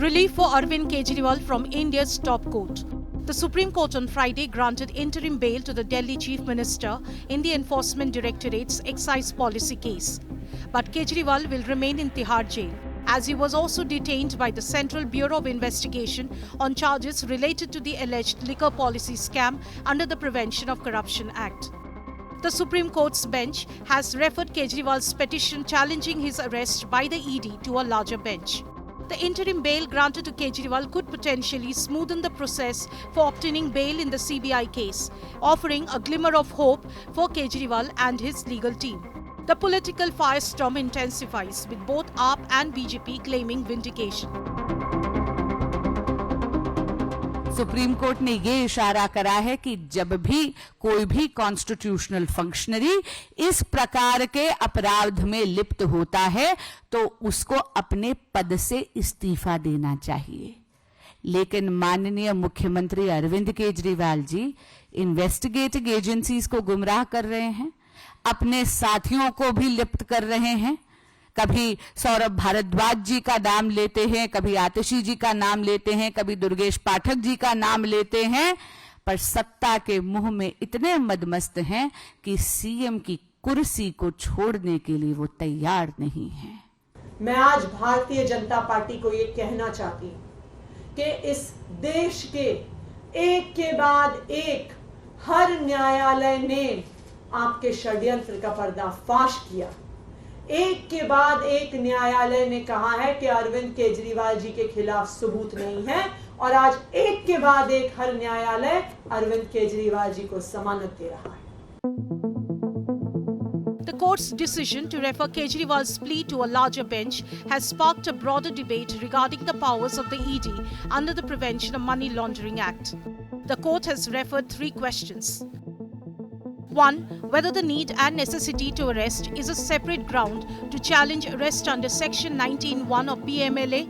Relief for Arvind Kejriwal from India's top court. The Supreme Court on Friday granted interim bail to the Delhi Chief Minister in the Enforcement Directorate's excise policy case. But Kejriwal will remain in Tihar jail, as he was also detained by the Central Bureau of Investigation on charges related to the alleged liquor policy scam under the Prevention of Corruption Act. The Supreme Court's bench has referred Kejriwal's petition challenging his arrest by the ED to a larger bench. The interim bail granted to Kejriwal could potentially smoothen the process for obtaining bail in the CBI case, offering a glimmer of hope for Kejriwal and his legal team. The political firestorm intensifies, with both AAP and BJP claiming vindication. Supreme court ने ये इशारा करा है कि जब भी कोई भी कॉन्स्टिट्यूशनल फंक्शनरी इस प्रकार के अपराध में लिप्त होता है तो उसको अपने पद से इस्तीफा देना चाहिए। लेकिन माननीय मुख्यमंत्री अरविंद केजरीवाल जी इन्वेस्टिगेटिंग एजेंसीज को गुमराह कर रहे हैं, अपने साथियों को भी लिप्त कर रहे हैं। कभी सौरभ भारद्वाज जी का नाम लेते हैं, कभी आतिशी जी का नाम लेते हैं, कभी दुर्गेश पाठक जी का नाम लेते हैं, पर सत्ता के मुंह में इतने मदमस्त हैं कि सीएम की कुर्सी को छोड़ने के लिए वो तैयार नहीं हैं। मैं आज भारतीय जनता पार्टी को ये कहना चाहती हूं कि इस देश के एक के बाद एक हर न्यायालय ने आपके षड्यंत्र का पर्दाफाश किया। एक के बाद एक न्यायालय ने कहा है कि अरविंद केजरीवाल जी के खिलाफ सबूत नहीं है और आज एक के बाद एक हर न्यायालय अरविंद केजरीवाल जी को जमानत दे रहा है। The court's decision to refer Kejriwal's plea to a larger bench has sparked a broader debate regarding the powers of the ED under the Prevention of Money Laundering Act. The court has referred three questions. 1. Whether the need and necessity to arrest is a separate ground to challenge arrest under Section 19(1) of PMLA.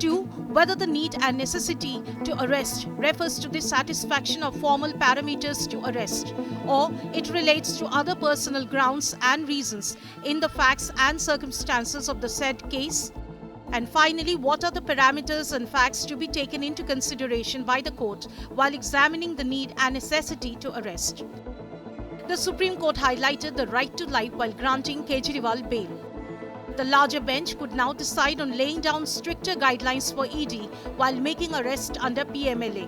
2. Whether the need and necessity to arrest refers to the satisfaction of formal parameters to arrest, or it relates to other personal grounds and reasons in the facts and circumstances of the said case. And finally, what are the parameters and facts to be taken into consideration by the court while examining the need and necessity to arrest. The Supreme Court highlighted the right to life while granting Kejriwal bail. The larger bench could now decide on laying down stricter guidelines for ED while making arrest under PMLA.